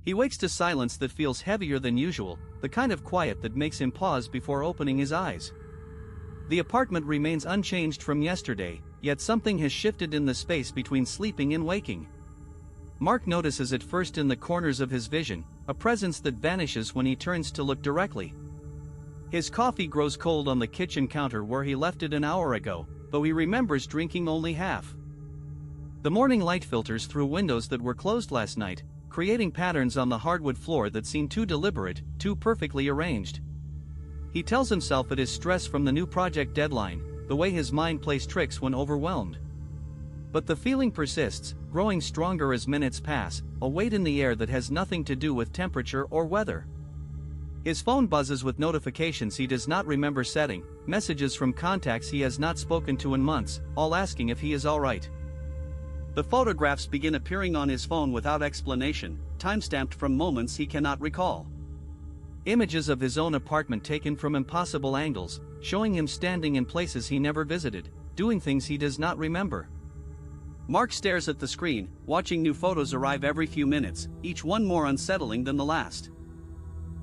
He wakes to silence that feels heavier than usual, the kind of quiet that makes him pause before opening his eyes. The apartment remains unchanged from yesterday, yet something has shifted in the space between sleeping and waking. Mark notices it first in the corners of his vision, a presence that vanishes when he turns to look directly. His coffee grows cold on the kitchen counter where he left it an hour ago, though he remembers drinking only half. The morning light filters through windows that were closed last night, creating patterns on the hardwood floor that seem too deliberate, too perfectly arranged. He tells himself it is stress from the new project deadline, the way his mind plays tricks when overwhelmed. But the feeling persists, growing stronger as minutes pass, a weight in the air that has nothing to do with temperature or weather. His phone buzzes with notifications he does not remember setting, messages from contacts he has not spoken to in months, all asking if he is alright. The photographs begin appearing on his phone without explanation, time-stamped from moments he cannot recall. Images of his own apartment taken from impossible angles, showing him standing in places he never visited, doing things he does not remember. Mark stares at the screen, watching new photos arrive every few minutes, each one more unsettling than the last.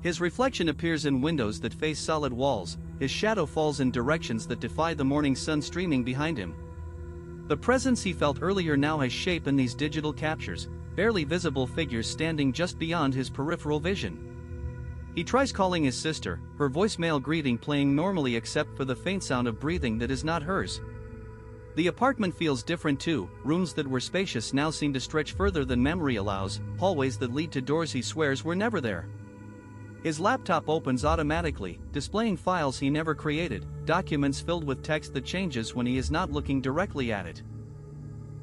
His reflection appears in windows that face solid walls, his shadow falls in directions that defy the morning sun streaming behind him. The presence he felt earlier now has shape in these digital captures, barely visible figures standing just beyond his peripheral vision. He tries calling his sister, her voicemail greeting playing normally except for the faint sound of breathing that is not hers. The apartment feels different too, rooms that were spacious now seem to stretch further than memory allows, hallways that lead to doors he swears were never there. His laptop opens automatically, displaying files he never created, documents filled with text that changes when he is not looking directly at it.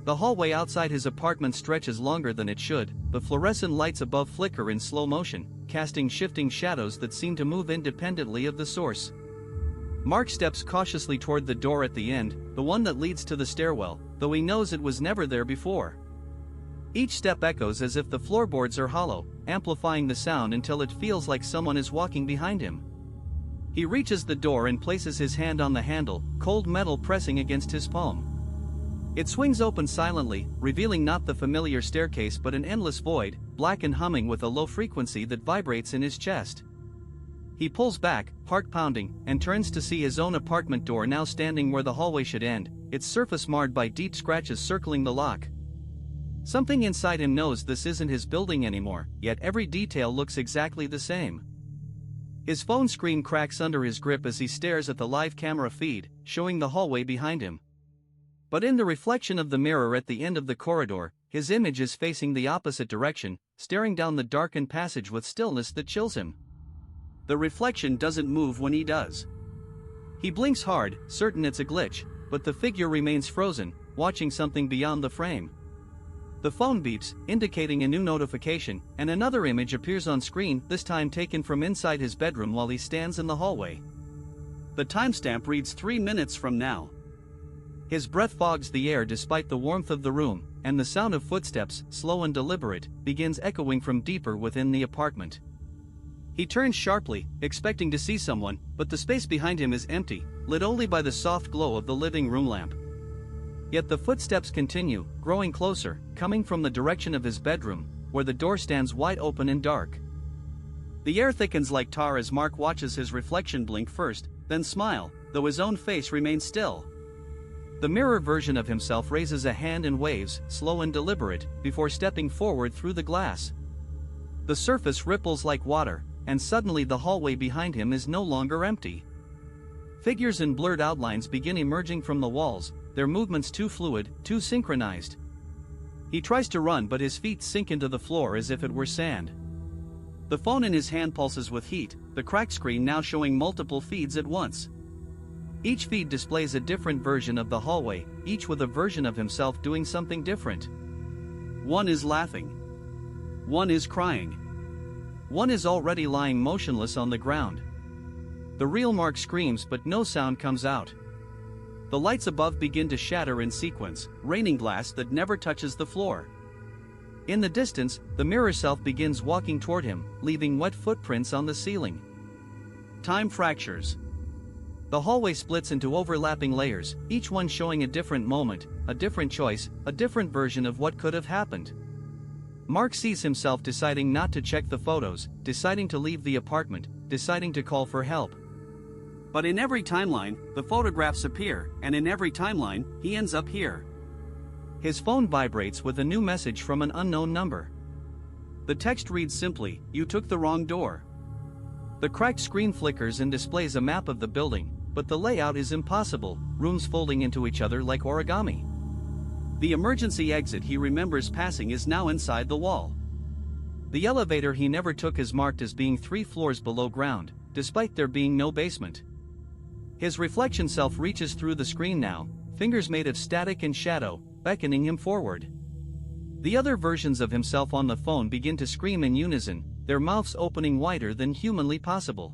The hallway outside his apartment stretches longer than it should, the fluorescent lights above flicker in slow motion, casting shifting shadows that seem to move independently of the source. Mark steps cautiously toward the door at the end, the one that leads to the stairwell, though he knows it was never there before. Each step echoes as if the floorboards are hollow, amplifying the sound until it feels like someone is walking behind him. He reaches the door and places his hand on the handle, cold metal pressing against his palm. It swings open silently, revealing not the familiar staircase but an endless void, black and humming with a low frequency that vibrates in his chest. He pulls back, heart pounding, and turns to see his own apartment door now standing where the hallway should end, its surface marred by deep scratches circling the lock. Something inside him knows this isn't his building anymore, yet every detail looks exactly the same. His phone screen cracks under his grip as he stares at the live camera feed, showing the hallway behind him. But in the reflection of the mirror at the end of the corridor, his image is facing the opposite direction, staring down the darkened passage with stillness that chills him. The reflection doesn't move when he does. He blinks hard, certain it's a glitch, but the figure remains frozen, watching something beyond the frame. The phone beeps, indicating a new notification, and another image appears on screen, this time taken from inside his bedroom while he stands in the hallway. The timestamp reads 3 minutes from now. His breath fogs the air despite the warmth of the room, and the sound of footsteps, slow and deliberate, begins echoing from deeper within the apartment. He turns sharply, expecting to see someone, but the space behind him is empty, lit only by the soft glow of the living room lamp. Yet the footsteps continue, growing closer, coming from the direction of his bedroom, where the door stands wide open and dark. The air thickens like tar as Mark watches his reflection blink first, then smile, though his own face remains still. The mirror version of himself raises a hand and waves, slow and deliberate, before stepping forward through the glass. The surface ripples like water, and suddenly the hallway behind him is no longer empty. Figures in blurred outlines begin emerging from the walls, their movements too fluid, too synchronized. He tries to run but his feet sink into the floor as if it were sand. The phone in his hand pulses with heat, the cracked screen now showing multiple feeds at once. Each feed displays a different version of the hallway, each with a version of himself doing something different. One is laughing. One is crying. One is already lying motionless on the ground. The real Mark screams but no sound comes out. The lights above begin to shatter in sequence, raining glass that never touches the floor. In the distance, the mirror self begins walking toward him, leaving wet footprints on the ceiling. Time fractures. The hallway splits into overlapping layers, each one showing a different moment, a different choice, a different version of what could have happened. Mark sees himself deciding not to check the photos, deciding to leave the apartment, deciding to call for help. But in every timeline, the photographs appear, and in every timeline, he ends up here. His phone vibrates with a new message from an unknown number. The text reads simply, "You took the wrong door." The cracked screen flickers and displays a map of the building, but the layout is impossible, rooms folding into each other like origami. The emergency exit he remembers passing is now inside the wall. The elevator he never took is marked as being 3 floors below ground, despite there being no basement. His reflection self reaches through the screen now, fingers made of static and shadow, beckoning him forward. The other versions of himself on the phone begin to scream in unison, their mouths opening wider than humanly possible.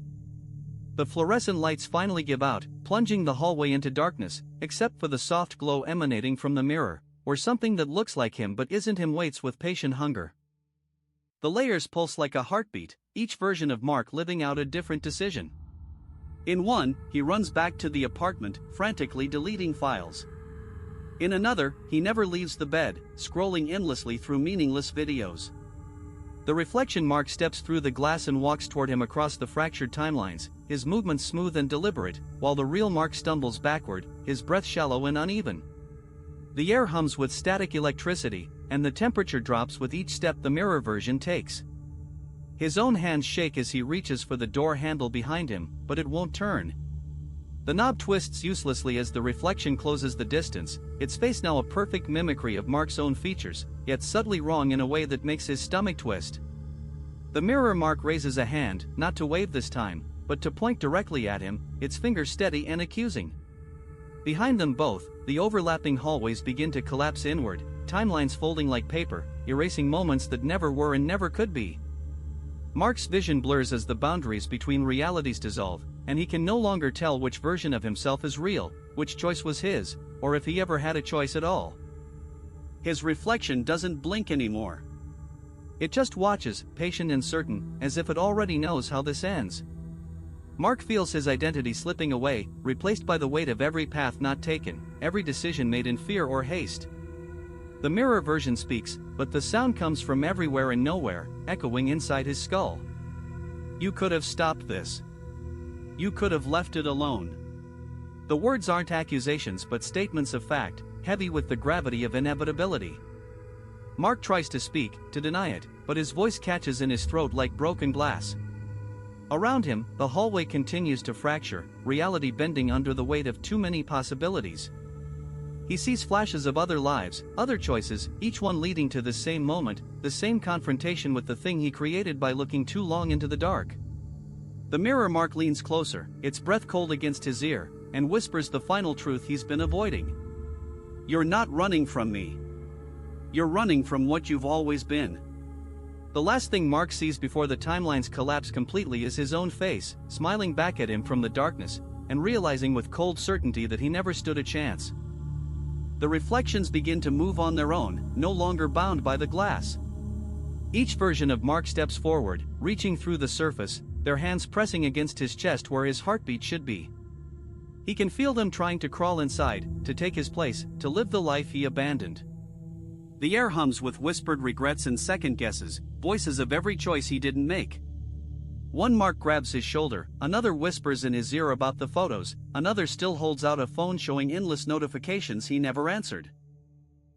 The fluorescent lights finally give out, plunging the hallway into darkness, except for the soft glow emanating from the mirror, where something that looks like him but isn't him waits with patient hunger. The layers pulse like a heartbeat, each version of Mark living out a different decision. In one, he runs back to the apartment, frantically deleting files. In another, he never leaves the bed, scrolling endlessly through meaningless videos. The reflection Mark steps through the glass and walks toward him across the fractured timelines, his movements smooth and deliberate, while the real Mark stumbles backward, his breath shallow and uneven. The air hums with static electricity, and the temperature drops with each step the mirror version takes. His own hands shake as he reaches for the door handle behind him, but it won't turn. The knob twists uselessly as the reflection closes the distance, its face now a perfect mimicry of Mark's own features, yet subtly wrong in a way that makes his stomach twist. The mirror Mark raises a hand, not to wave this time, but to point directly at him, its fingers steady and accusing. Behind them both, the overlapping hallways begin to collapse inward, timelines folding like paper, erasing moments that never were and never could be. Mark's vision blurs as the boundaries between realities dissolve, and he can no longer tell which version of himself is real, which choice was his, or if he ever had a choice at all. His reflection doesn't blink anymore. It just watches, patient and certain, as if it already knows how this ends. Mark feels his identity slipping away, replaced by the weight of every path not taken, every decision made in fear or haste. The mirror version speaks, but the sound comes from everywhere and nowhere, echoing inside his skull. "You could have stopped this. You could have left it alone." The words aren't accusations but statements of fact, heavy with the gravity of inevitability. Mark tries to speak, to deny it, but his voice catches in his throat like broken glass. Around him, the hallway continues to fracture, reality bending under the weight of too many possibilities. He sees flashes of other lives, other choices, each one leading to the same moment, the same confrontation with the thing he created by looking too long into the dark. The mirror Mark leans closer, its breath cold against his ear, and whispers the final truth he's been avoiding. "You're not running from me. You're running from what you've always been." The last thing Mark sees before the timelines collapse completely is his own face, smiling back at him from the darkness, and realizing with cold certainty that he never stood a chance. The reflections begin to move on their own, no longer bound by the glass. Each version of Mark steps forward, reaching through the surface, their hands pressing against his chest where his heartbeat should be. He can feel them trying to crawl inside, to take his place, to live the life he abandoned. The air hums with whispered regrets and second guesses, voices of every choice he didn't make. One Mark grabs his shoulder, another whispers in his ear about the photos, another still holds out a phone showing endless notifications he never answered.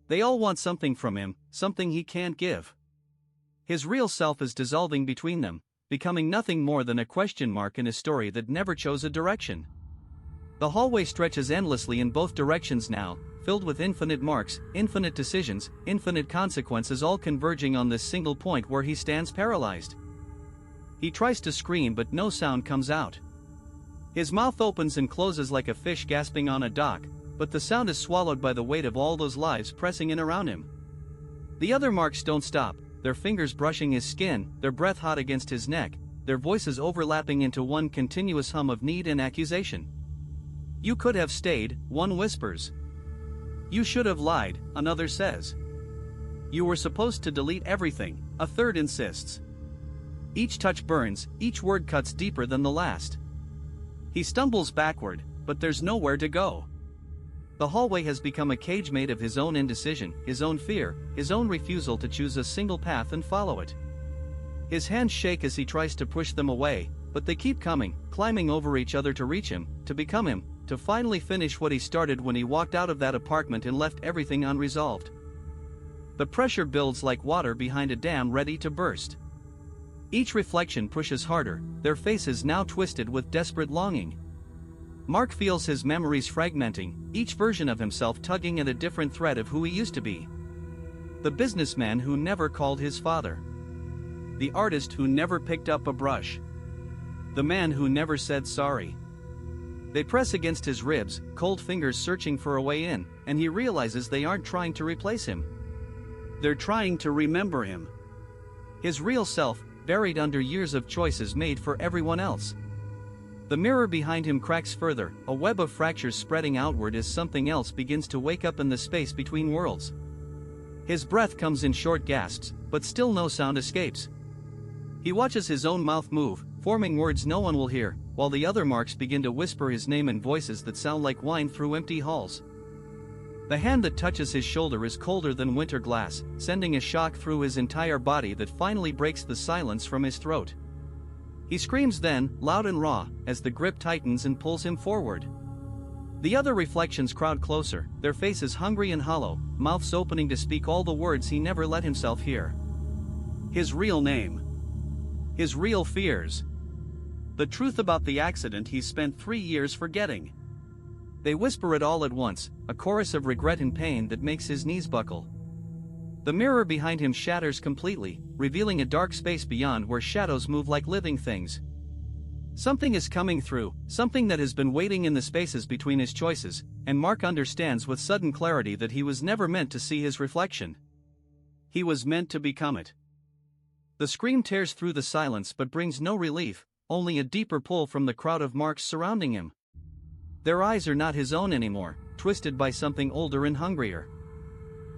They all want something from him, something he can't give. His real self is dissolving between them, becoming nothing more than a question mark in a story that never chose a direction. The hallway stretches endlessly in both directions now, filled with infinite marks, infinite decisions, infinite consequences, all converging on this single point where he stands paralyzed. He tries to scream but no sound comes out. His mouth opens and closes like a fish gasping on a dock, but the sound is swallowed by the weight of all those lives pressing in around him. The other Marks don't stop, their fingers brushing his skin, their breath hot against his neck, their voices overlapping into one continuous hum of need and accusation. "You could have stayed," one whispers. "You should have lied," another says. "You were supposed to delete everything," a third insists. Each touch burns, each word cuts deeper than the last. He stumbles backward, but there's nowhere to go. The hallway has become a cage made of his own indecision, his own fear, his own refusal to choose a single path and follow it. His hands shake as he tries to push them away, but they keep coming, climbing over each other to reach him, to become him, to finally finish what he started when he walked out of that apartment and left everything unresolved. The pressure builds like water behind a dam ready to burst. Each reflection pushes harder, their faces now twisted with desperate longing. Mark feels his memories fragmenting, each version of himself tugging at a different thread of who he used to be. The businessman who never called his father. The artist who never picked up a brush. The man who never said sorry. They press against his ribs, cold fingers searching for a way in, and he realizes they aren't trying to replace him. They're trying to remember him. His real self, buried under years of choices made for everyone else. The mirror behind him cracks further, a web of fractures spreading outward as something else begins to wake up in the space between worlds. His breath comes in short gasps, but still no sound escapes. He watches his own mouth move, forming words no one will hear, while the other marks begin to whisper his name in voices that sound like wine through empty halls. The hand that touches his shoulder is colder than winter glass, sending a shock through his entire body that finally breaks the silence from his throat. He screams then, loud and raw, as the grip tightens and pulls him forward. The other reflections crowd closer, their faces hungry and hollow, mouths opening to speak all the words he never let himself hear. His real name. His real fears. The truth about the accident he spent 3 years forgetting. They whisper it all at once, a chorus of regret and pain that makes his knees buckle. The mirror behind him shatters completely, revealing a dark space beyond where shadows move like living things. Something is coming through, something that has been waiting in the spaces between his choices, and Mark understands with sudden clarity that he was never meant to see his reflection. He was meant to become it. The scream tears through the silence but brings no relief, only a deeper pull from the crowd of marks surrounding him. Their eyes are not his own anymore, twisted by something older and hungrier.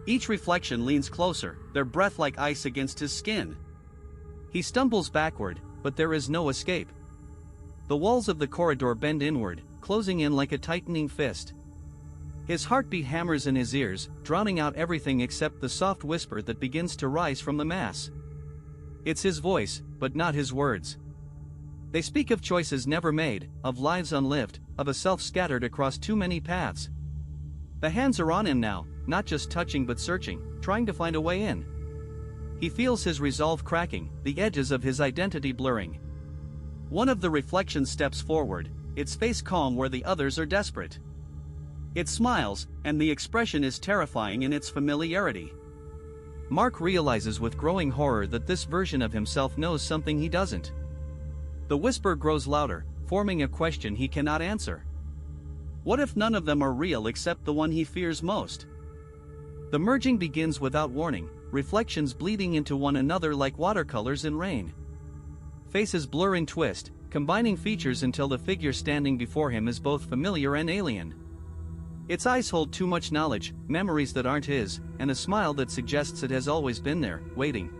Each reflection leans closer, their breath like ice against his skin. He stumbles backward, but there is no escape. The walls of the corridor bend inward, closing in like a tightening fist. His heartbeat hammers in his ears, drowning out everything except the soft whisper that begins to rise from the mass. It's his voice, but not his words. They speak of choices never made, of lives unlived, of a self scattered across too many paths. The hands are on him now, not just touching but searching, trying to find a way in. He feels his resolve cracking, the edges of his identity blurring. One of the reflections steps forward, its face calm where the others are desperate. It smiles, and the expression is terrifying in its familiarity. Mark realizes with growing horror that this version of himself knows something he doesn't. The whisper grows louder, forming a question he cannot answer. What if none of them are real except the one he fears most? The merging begins without warning, reflections bleeding into one another like watercolors in rain. Faces blur and twist, combining features until the figure standing before him is both familiar and alien. Its eyes hold too much knowledge, memories that aren't his, and a smile that suggests it has always been there, waiting.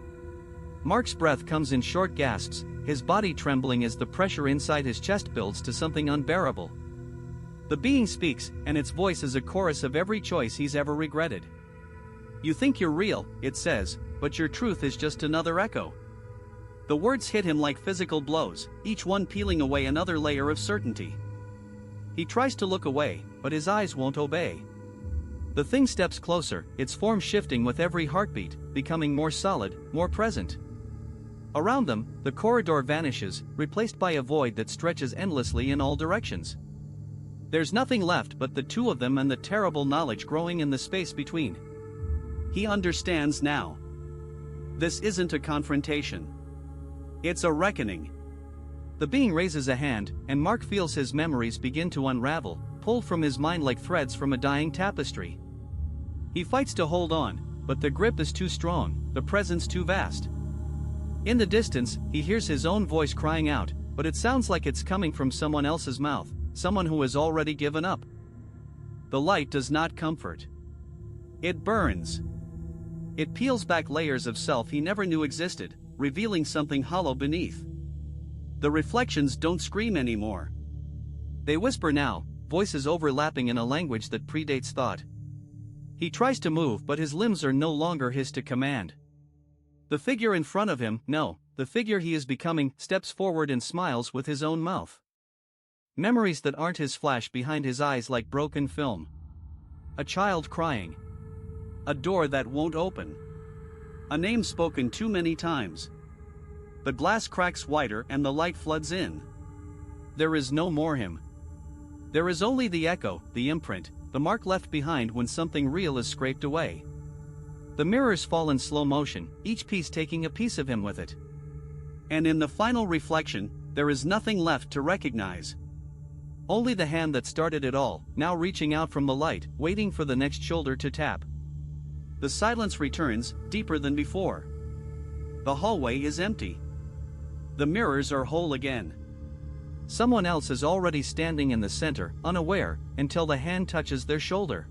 Mark's breath comes in short gasps, his body trembling as the pressure inside his chest builds to something unbearable. The being speaks, and its voice is a chorus of every choice he's ever regretted. You think you're real, it says, but your truth is just another echo. The words hit him like physical blows, each one peeling away another layer of certainty. He tries to look away, but his eyes won't obey. The thing steps closer, its form shifting with every heartbeat, becoming more solid, more present. Around them, the corridor vanishes, replaced by a void that stretches endlessly in all directions. There's nothing left but the two of them and the terrible knowledge growing in the space between. He understands now. This isn't a confrontation. It's a reckoning. The being raises a hand, and Mark feels his memories begin to unravel, pulled from his mind like threads from a dying tapestry. He fights to hold on, but the grip is too strong, the presence too vast. In the distance, he hears his own voice crying out, but it sounds like it's coming from someone else's mouth, someone who has already given up. The light does not comfort. It burns. It peels back layers of self he never knew existed, revealing something hollow beneath. The reflections don't scream anymore. They whisper now, voices overlapping in a language that predates thought. He tries to move, but his limbs are no longer his to command. The figure in front of him, no, the figure he is becoming, steps forward and smiles with his own mouth. Memories that aren't his flash behind his eyes like broken film. A child crying. A door that won't open. A name spoken too many times. The glass cracks wider and the light floods in. There is no more him. There is only the echo, the imprint, the mark left behind when something real is scraped away. The mirrors fall in slow motion, each piece taking a piece of him with it. And in the final reflection, there is nothing left to recognize. Only the hand that started it all, now reaching out from the light, waiting for the next shoulder to tap. The silence returns, deeper than before. The hallway is empty. The mirrors are whole again. Someone else is already standing in the center, unaware, until the hand touches their shoulder.